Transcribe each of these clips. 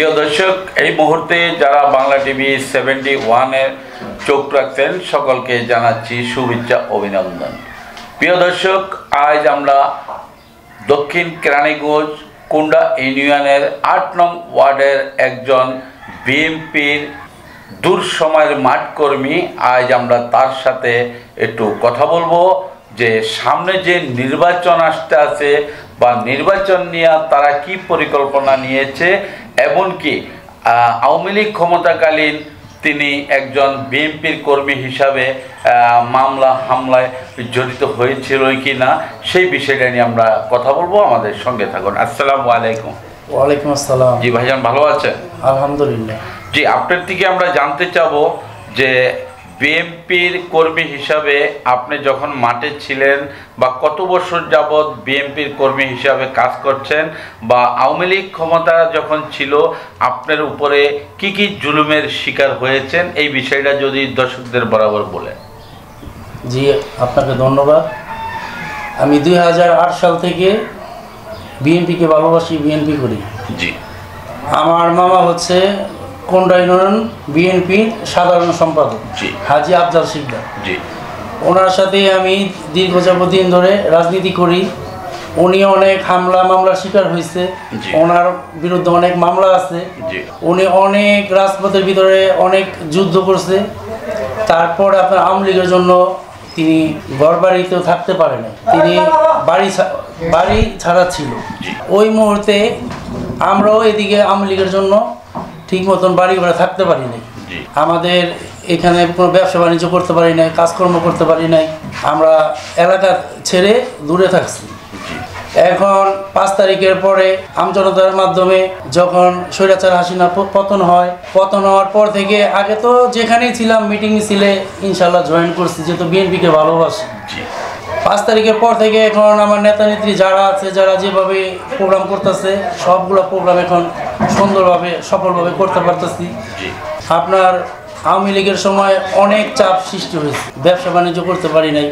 প্রিয় দর্শক, এই মুহূর্তে যারা বাংলা টিভি 71-এর চোখ রাখছেন সকলকে জানাচ্ছি শুভেচ্ছা অভিনন্দন। প্রিয় দর্শক, আজ আমরা দক্ষিণ কেরানীগঞ্জ কুন্ডা ইউনিয়নের 8 নং ওয়ার্ডের একজন বিএনপির দূর সময়ের মাঠকর্মী। আজ আমরা তার সাথে একটু কথা বলবো যে সামনে যে নির্বাচন আসতে আছে বা নির্বাচন নিয়ে তারা কি পরিকল্পনা নিয়েছে, এমনকি আওয়ামী লীগ ক্ষমতাকালীন তিনি একজন বিএনপির কর্মী হিসাবে মামলা হামলায় জড়িত হয়েছিল কি না, সেই বিষয়টা নিয়ে আমরা কথা বলবো। আমাদের সঙ্গে থাকুন। আসসালামু আলাইকুম। ওয়ালাইকুম আসসালাম। জি ভাইজান, ভালো আছেন? আলহামদুলিল্লাহ। জি, আপনার থেকে আমরা জানতে চাবো যে বিএনপির কর্মী হিসাবে আপনি যখন মাঠে ছিলেন বা কত বছর যাবৎ বিএনপির কর্মী হিসাবে কাজ করছেন, বা আওয়ামী লীগ ক্ষমতা যখন ছিল আপনার উপরে কি কি জুলুমের শিকার হয়েছেন, এই বিষয়টা যদি দর্শকদের বরাবর বলেন। জি, আপনাকে ধন্যবাদ। আমি 2008 সাল থেকে বিএনপিকে ভালোবাসি, বিএনপি করি। জি। আমার মামা হচ্ছে কুন্ডা ইউনিয়ন বিএনপির সাধারণ সম্পাদক জি। হাজি আফজাল শিকদার। জি। ওনার সাথে আমি দীর্ঘ দিন ধরে রাজনীতি করি। উনি অনেক হামলা মামলার শিকার হয়েছে, ওনার বিরুদ্ধে অনেক মামলা আছে। উনি অনেক রাজপথের ভিতরে অনেক যুদ্ধ করছে। তারপর আপনার আওয়ামী লীগের জন্য তিনি ঘর বাড়িতেও থাকতে পারে না, তিনি বাড়ি ছাড়া ছিল। ওই মুহূর্তে আমরাও এদিকে আওয়ামী লীগের জন্য ঠিক মতন বাড়ি ঘরে থাকতে পারি নাই। আমাদের এখানে কোনো ব্যবসা বাণিজ্য করতে পারি নাই, কাজকর্ম করতে পারি নাই। আমরা এলাকা ছেড়ে দূরে থাকছি। এখন 5 তারিখের পরে আমজনতার মাধ্যমে যখন স্বৈরাচার হাসিনা পতন হয়, পতন হওয়ার পর থেকে আগে তো যেখানেই ছিলাম মিটিং মিছিলে ইনশাল্লাহ জয়েন করছি, যেহেতু বিএনপিকে ভালোবাসি। 5 তারিখের পর থেকে এখন আমার নেতা নেত্রী যারা আছে, যারা যেভাবে প্রোগ্রাম করতেছে, সবগুলো প্রোগ্রাম এখন সুন্দরভাবে সফলভাবে করতে পারতেছি। আপনার আওয়ামী লীগের সময় অনেক চাপ সৃষ্টি হয়েছে, ব্যবসা বাণিজ্য করতে পারি নাই।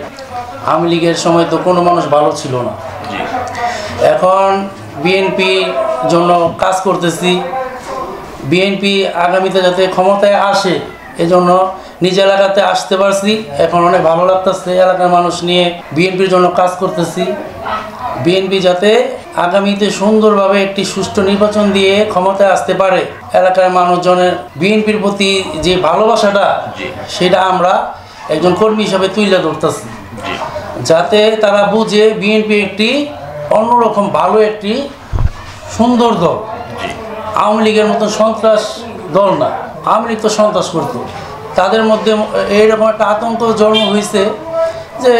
আওয়ামী লীগের সময় তো কোনো মানুষ ভালো ছিল না। এখন বিএনপির জন্য কাজ করতেছি। বিএনপি আগামীতে যাতে ক্ষমতায় আসে, এজন্য নিজ এলাকাতে আসতে পারছি। এখন অনেক ভালো লাগতেছে, এলাকার মানুষ নিয়ে বিএনপির জন্য কাজ করতেছি। বিএনপি যাতে আগামীতে সুন্দরভাবে একটি সুষ্ঠু নির্বাচন দিয়ে ক্ষমতায় আসতে পারে, এলাকার মানুষজনের বিএনপির প্রতি যে ভালোবাসাটা, সেটা আমরা একজন কর্মী হিসাবে তুলে ধরতেছি, যাতে তারা বুঝে বিএনপি একটি অন্যরকম ভালো একটি সুন্দর দল। আওয়ামী লীগের মতো সন্ত্রাস দল না। আওয়ামী লীগ তো সন্ত্রাস করতো, তাদের মধ্যে এইরকম একটা আতঙ্ক জন্ম হয়েছে যে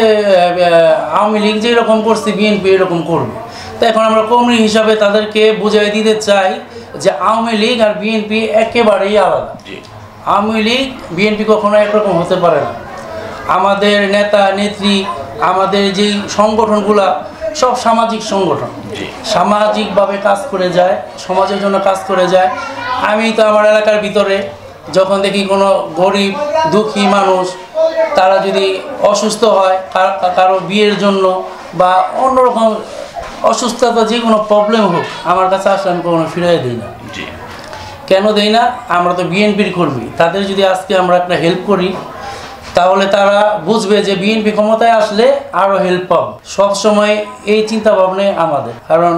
আওয়ামী লীগ যেরকম করছে বিএনপি এরকম করবে। তো এখন আমরা কর্মী হিসাবে তাদেরকে বুঝিয়ে দিতে চাই যে আওয়ামী লীগ আর বিএনপি একেবারেই আলাদা। আওয়ামী লীগ বিএনপি কখনো একরকম হতে পারে না। আমাদের নেতা নেত্রী, আমাদের যেই সংগঠনগুলা সব সামাজিক সংগঠন, সামাজিকভাবে কাজ করে যায়, সমাজের জন্য কাজ করে যায়। আমি তো আমার এলাকার ভিতরে যখন দেখি কোনো গরিব দুঃখী মানুষ, তারা যদি অসুস্থ হয়, কারো বিয়ের জন্য বা অন্যরকম অসুস্থতা, যে কোনো প্রবলেম হোক, আমার কাছে আসলে আমি কখনো ফিরিয়ে দিই না। কেন দেই না? আমরা তো বিএনপির কর্মী। তাদের যদি আজকে আমরা একটা হেল্প করি, তাহলে তারা বুঝবে যে বিএনপি ক্ষমতায় আসলে আরও হেল্প পাব। সবসময় এই চিন্তা ভাবনা আমাদের, কারণ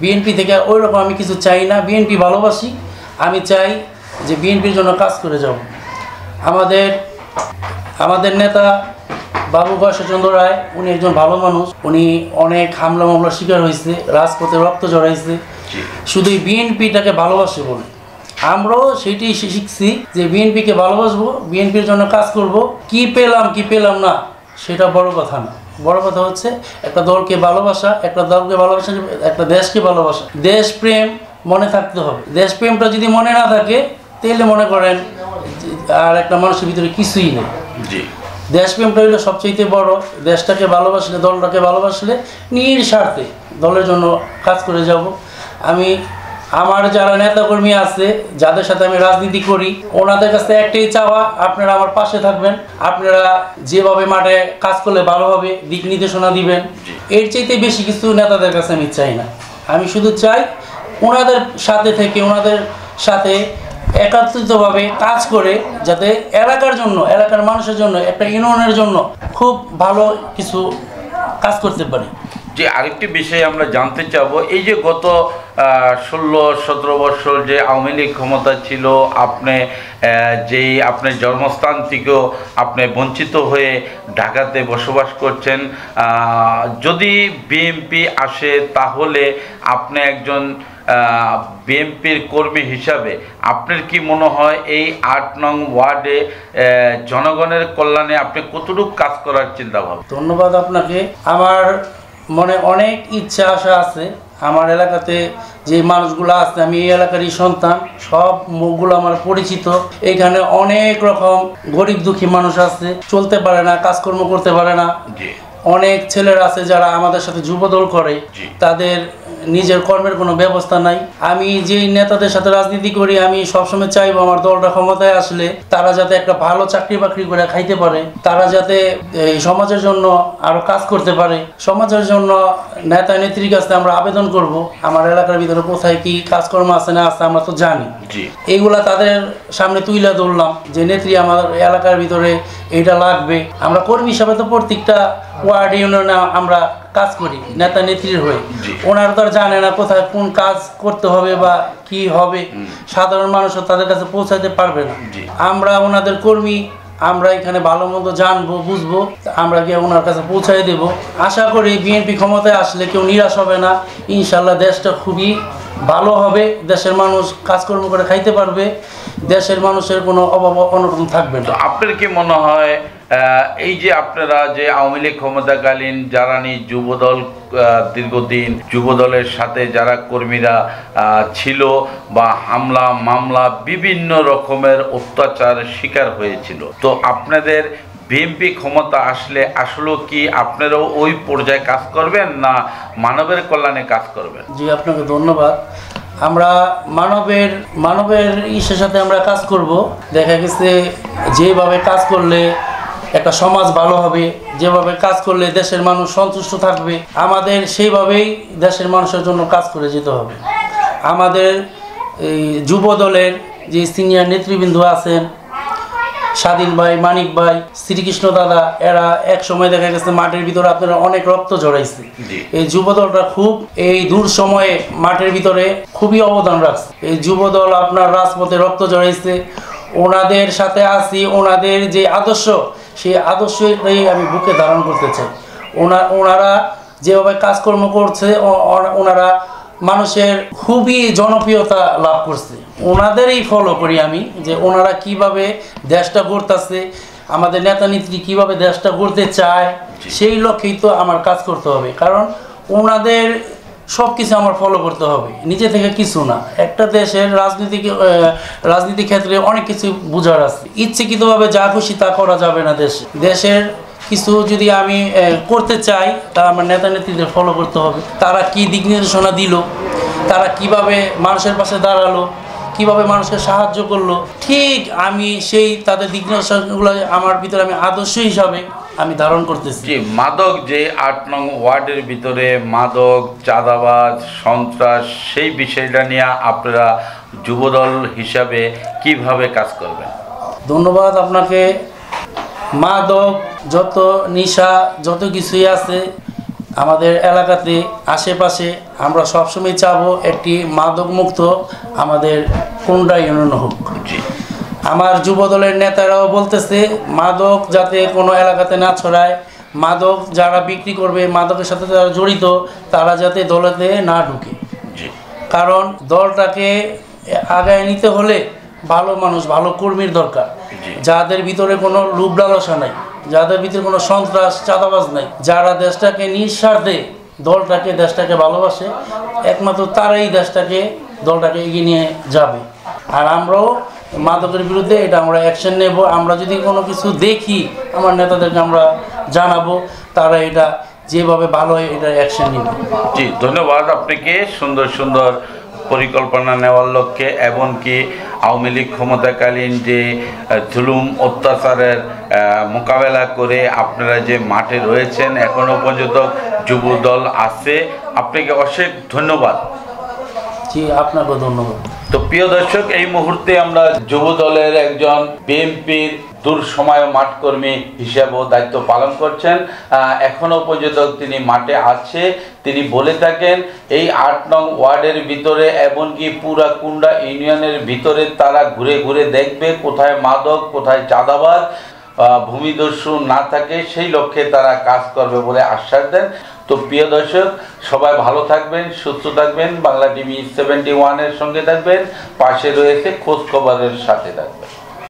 বিএনপি থেকে ওই রকম আমি কিছু চাই না। বিএনপি ভালোবাসি, আমি চাই যে বিএনপির জন্য কাজ করে যাব। আমাদের নেতা বাবু গয়েশ্বরচন্দ্র রায়, উনি একজন ভালো মানুষ। উনি অনেক হামলা মামলার শিকার হয়েছে, রাজপথে রক্ত জড়াইছে, শুধু বিএনপিটাকে ভালোবাসে বলে। আমরাও সেটাই শিখছি যে বিএনপিকে ভালোবাসবো, বিএনপির জন্য কাজ করব। কি পেলাম না সেটা বড় কথা না। বড় কথা হচ্ছে একটা দলকে ভালোবাসা, একটা দেশকে ভালোবাসা, দেশপ্রেম মনে থাকতে হবে। দেশপ্রেমটা যদি মনে না থাকে, তাহলে মনে করেন আর একটা মানুষের ভিতরে কিছুই নেই। দেশপ্রেমটা হইলে সবচেয়ে বড়। দেশটাকে ভালোবাসলে, দলটাকে ভালোবাসলে নিঃস্বার্থে দলের জন্য কাজ করে যাব। আমার যারা নেতাকর্মী আছে, যাদের সাথে আমি রাজনীতি করি, ওনাদের কাছে একটাই চাওয়া, আপনারা আমার পাশে থাকবেন। আপনারা যেভাবে মাঠে কাজ করলে ভালো হবে, দিক নির্দেশনা দিবেন। এর চাইতে বেশি কিছু নেতাদের কাছে আমি চাই না। আমি শুধু চাই ওনাদের সাথে থেকে, ওনাদের সাথে একাত্রিতভাবে কাজ করে যাতে এলাকার জন্য, এলাকার মানুষের জন্য, একটা ইউনিয়নের জন্য খুব ভালো কিছু কাজ করতে পারি। যে আরেকটি বিষয় আমরা জানতে চাবো, এই যে গত 16-17 বছর যে আওয়ামী লীগ ক্ষমতা ছিল, আপনি যেই আপনার জন্মস্থান থেকেও আপনি বঞ্চিত হয়ে ঢাকাতে বসবাস করছেন, যদি বিএনপি আসে তাহলে আপনি একজন বিএনপির কর্মী হিসাবে আপনার কি মনে হয় এই 8 নং ওয়ার্ডে জনগণের কল্যাণে আপনি কতটুকু কাজ করার চিন্তা ভাবনা? ধন্যবাদ আপনাকে। আমার মনে অনেক ইচ্ছা আশা আছে। আমার এলাকাতে যে মানুষগুলো আছে, আমি এই এলাকারই সন্তান, সব মুখগুলো আমার পরিচিত। এখানে অনেক রকম গরিব দুঃখী মানুষ আছে, চলতে পারে না, কাজকর্ম করতে পারে না। অনেক ছেলেরা আছে যারা আমাদের সাথে যুবদল করে, তাদের নিজের কর্মের কোনো ব্যবস্থা নাই। আমি যেই নেতাদের সাথে রাজনীতি করি, আমি সবসময় চাইবো আমার দলটা ক্ষমতায় আসলে তারা যাতে একটা ভালো চাকরি বাকরি করে খাইতে পারে, তারা যাতে এই সমাজের জন্য আরো কাজ করতে পারে। সমাজের জন্য নেতা নেত্রীর কাছে আমরা আবেদন করব, আমার এলাকার ভিতরে কোথায় কি কাজকর্ম আছে না আছে আমরা তো জানি, এইগুলা তাদের সামনে তুইলা ধরলাম যে নেত্রী আমার এলাকার ভিতরে এটা লাগবে। আমরা কর্মী হিসাবে তো প্রত্যেকটা ওয়ার্ড ইউনিয়নে আমরা কাজ করি নেতা নেত্রীর হয়ে। ওনারা তো জানে না কোথায় কোন কাজ করতে হবে বা কি হবে, সাধারণ মানুষও তাদের কাছে পৌঁছাতে পারবে না। আমরা ওনাদের কর্মী, আমরা এখানে ভালো মন্দ জানবো, বুঝবো, আমরা গিয়ে ওনার কাছে পৌঁছাই দেব। আশা করি বিএনপি ক্ষমতায় আসলে কেউ নিরাশ হবে না। ইনশাল্লাহ দেশটা খুবই ভালো হবে, দেশের মানুষ কাজকর্ম করে খাইতে পারবে, দেশের মানুষের কোনো অভাব অনটন থাকবে না। আপনার কি মনে হয় এই যে আপনারা যে আওয়ামী লীগ ক্ষমতাকালীন যারা যুবদল দীর্ঘদিন যুবদলের সাথে যারা কর্মীরা ছিল বা হামলা মামলা বিভিন্ন রকমের অত্যাচারের শিকার হয়েছিল, তো আপনাদের বিএনপি ক্ষমতা আসলে আসলে কি আপনারাও ওই পর্যায়ে কাজ করবেন না মানবের কল্যাণে কাজ করবেন? জি, আপনাকে ধন্যবাদ। আমরা মানবের ইসের সাথে আমরা কাজ করব। দেখা গেছে যেভাবে কাজ করলে একটা সমাজ ভালো হবে, যেভাবে কাজ করলে দেশের মানুষ সন্তুষ্ট থাকবে, আমাদের সেইভাবেই দেশের মানুষের জন্য কাজ করে যেতে হবে। আমাদের এই যুব দলের যে সিনিয়র নেতৃবৃন্দ আছেন, স্বাধীন ভাই, মানিক ভাই, শ্রীকৃষ্ণ দাদা, এরা এক সময় দেখা গেছে মাঠের ভিতরে আপনারা অনেক রক্ত ঝরাইছে। এই যুবদলটা খুব এই দূর সময়ে মাঠের ভিতরে খুবই অবদান রাখছে। এই যুবদল আপনার রাজপথে রক্ত ঝরাইছে, ওনাদের সাথে আছি। ওনাদের যে আদর্শ, সেই আদর্শটাই আমি বুকে ধারণ করতে চাই। ওনারা যেভাবে কাজকর্ম করছে, ওনারা মানুষের খুবই জনপ্রিয়তা লাভ করছে। ওনাদেরই ফলো করি আমি, যে ওনারা কিভাবে দেশটা গড়তেছে, আমাদের নেতা নেত্রী কীভাবে দেশটা গড়তে চায়, সেই লক্ষ্যেই তো আমার কাজ করতে হবে। কারণ ওনাদের সব কিছু আমার ফলো করতে হবে, নিজে থেকে কিছু না। একটা দেশের রাজনীতি ক্ষেত্রে অনেক কিছু বোঝার আছে। ইচ্ছাকৃতভাবে যা খুশি তা করা যাবে না। দেশের কিছু যদি আমি করতে চাই, তা আমার নেতা নেত্রীদের ফলো করতে হবে। তারা কি দিক নির্দেশনা দিল, তারা কিভাবে মানুষের পাশে দাঁড়ালো, কিভাবে মানুষকে সাহায্য করলো, ঠিক আমি সেই তাদের দিক নির্দেশনাগুলো আমার ভিতরে আমি আদর্শ হিসাবে আমি ধারণ করতেছি। মাদক যে 8 নং ওয়ার্ডের ভিতরে মাদক, চাঁদাবাজ, সন্ত্রাস, সেই বিষয়টা নিয়ে আপনারা যুবদল হিসাবে কিভাবে কাজ করবেন? ধন্যবাদ আপনাকে। মাদক, যত নেশা, যত কিছুই আছে আমাদের এলাকাতে আশেপাশে, আমরা সবসময় চাবো একটি মাদক মুক্ত আমাদের কোন্ডা ইউনিয়ন হোক। আমার যুবদলের নেতারাও বলতেছে মাদক যাতে কোনো এলাকাতে না ছড়ায়, মাদক যারা বিক্রি করবে, মাদকের সাথে যারা জড়িত, তারা যাতে দলেতে না ঢুকে। কারণ দলটাকে আগায় নিতে হলে ভালো মানুষ, ভালো কর্মীর দরকার, যাদের ভিতরে কোনো লোভ লালসা নাই, যাদের ভিতরে কোনো সন্ত্রাস চাঁদাবাজ নাই, যারা দেশটাকে নিঃস্বার্থে দেশটাকে ভালোবাসে, একমাত্র তারাই দলটাকে এগিয়ে নিয়ে যাবে। আর আমরাও মাদকের বিরুদ্ধে এটা আমরা অ্যাকশন নেব। আমরা যদি কোনো কিছু দেখি, আমার নেতাদেরকে আমরা জানাবো, তারা এটা যেভাবে ভালো হয় এটা অ্যাকশন নেবে। জি, ধন্যবাদ আপনাকে সুন্দর সুন্দর পরিকল্পনা নেওয়ার লক্ষ্যে, এমনকি আওয়ামী লীগ ক্ষমতাকালীন যে জুলুম অত্যাচারের মোকাবেলা করে আপনারা যে মাঠে রয়েছেন, এখনও পর্যন্ত যুবদল আছে। আপনাকে অশেষ ধন্যবাদ। জি, আপনাকে ধন্যবাদ। তো প্রিয় দর্শক, এই মুহূর্তে আমরা যুব দলের একজন বিএনপির দূর সময় মাঠকর্মী হিসেবেও দায়িত্ব পালন করছেন, এখনো পর্যন্ত তিনি মাঠে আছে। তিনি বলে থাকেন এই ৮ নং ওয়ার্ডের ভিতরে এমনকি পুরা কুন্ডা ইউনিয়নের ভিতরে তারা ঘুরে ঘুরে দেখবে কোথায় মাদক, কোথায় চাঁদাবাজ, ভূমিদস্যু না থাকে, সেই লক্ষ্যে তারা কাজ করবে বলে আশ্বাস দেন। তো প্রিয় দর্শক, সবাই ভালো থাকবেন, সুস্থ থাকবেন, বাংলা টিভি 71-এর সঙ্গে থাকবেন, পাশে রয়েছে খোঁজ খবরের সাথে থাকবেন।